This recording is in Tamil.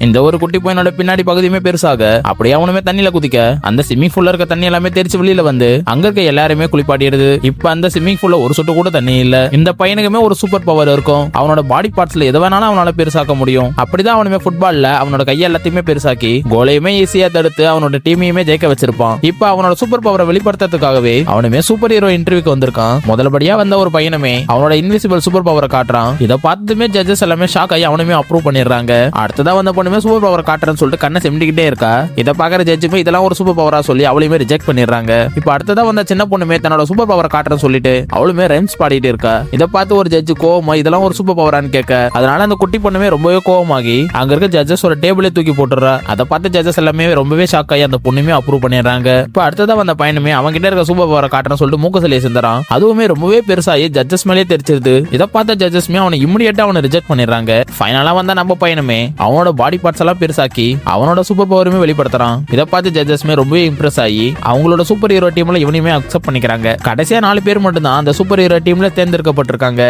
இந்த ஒரு குட்டி பையனோட பின்னாடி பகுதியுமே பெருசாக அப்படியே அவனுமே தண்ணியில குதிக்க அந்த ஸ்விம்மிங் பூல்ல இருக்க தண்ணி எல்லாமே தெரிச்சு வெளியில வந்து அங்க இருக்க எல்லாருமே குளிப்பாட்டிடுது. இப்ப அந்த ஸ்விம்மிங் பூல்ல ஒரு சொட்டு கூட தண்ணி இல்ல. இந்த பையனுக்குமே ஒரு சூப்பர் பவர் இருக்கும். அவனோட பாடி பார்ட்ஸ்ல எது வேணாலும் அவனால பெருசாக்க முடியும். அப்படிதான் அவனுமே ஃபுட்பால்ல அவனோட கையை எல்லாத்தையுமே பெருசாக்கி கோலையுமே ஈஸியா தடுத்து அவனோட டீமையுமே ஜெயிக்க வச்சிருப்பான். இப்ப அவனோட சூப்பர் பவரை வெளிப்படுத்துறதுக்காகவே அவனுமே சூப்பர் ஹீரோ இன்டர்வியூக்கு வந்திருக்கான். முதல்படியா வந்த ஒரு பையனுமே அவனோட இன்விசிபிள் சூப்பர் பவரை காட்டுறான். இதை பார்த்துமே ஜட்ஜஸ் எல்லாமே ஷாக் ஆகி அவனுமே அப்ரூவ் பண்ணிடுறாங்க. அடுத்ததா வந்த பொண்ணுமே சூப்பர் பவர் காட்டுறேன்னு சொல்லிட்டு கண்ணை செம்டிக்கிட்டே இருக்கா. இதை பாக்குற ஜட்ஜுமே இதெல்லாம் ஒரு சூப்பர் பவரா சொல்லி அவளையுமே ரிஜெக்ட் பண்ணிடுறாங்க. இப்ப அடுத்ததா வந்த சின்ன பொண்ணுமே தன்னோட சூப்பர் பவரை காட்டுறேன்னு சொல்லிட்டு அவளுமே ரைம்ஸ் பாடிட்டு இருக்கா. இதை பார்த்து ஒரு ஜட்ஜு கோவமா இதெல்லாம் ஒரு சூப்பர் பவரான்னு கேட்க அதனால அந்த குட்டி பொண்ணுமே ரொம்பவே கோவமாகி அங்க இருக்க ஜட்ஜஸ் ஒரு டேபிளே தூக்கி போட்டுறா. அதை பார்த்து ஜட்ஜஸ் எல்லாமே ரொம்பவே ஷாக் ஆகி அந்த பொண்ணுமே அப்ரூவ் பண்ணிடுறாங்க. இப்ப அடுத்ததா வந்த பையனுமே அவங்க கிட்ட இருக்க சூப்பர் பவரை காட்டுறேன்னு சொல்லிட்டு மூக்க சிலையை செஞ்சான். அதுவுமே ரொம்பவே பெருசாகி ஜட்ஜஸ் மேலே தெரிச்சிருது. இதை பார்த்த ஜட்ஜஸ்மே அவனை இமிடியேட்டா அவனை ரிஜெக்ட் பண்ணிடுறாங்க. ஃபைனலா வந்த நம்ம பையனுமே அவனோட பாடி பார்ட்ஸ் எல்லாம் பெருசாக்கி அவனோட சூப்பர் பவருமே வெளிப்படுத்துறான். இதை பார்த்து ஜட்ஜஸ்மே ரொம்பவே இம்ப்ரெஸ் ஆகி அவங்களோட சூப்பர் ஹீரோ டீம்ல இவனையுமே அக்செப்ட் பண்ணிக்கிறாங்க. கடைசியா 4 பேர் மட்டும் தான் அந்த சூப்பர் ஹீரோ டீம்ல தேர்ந்தெடுக்கப்பட்டிருக்காங்க.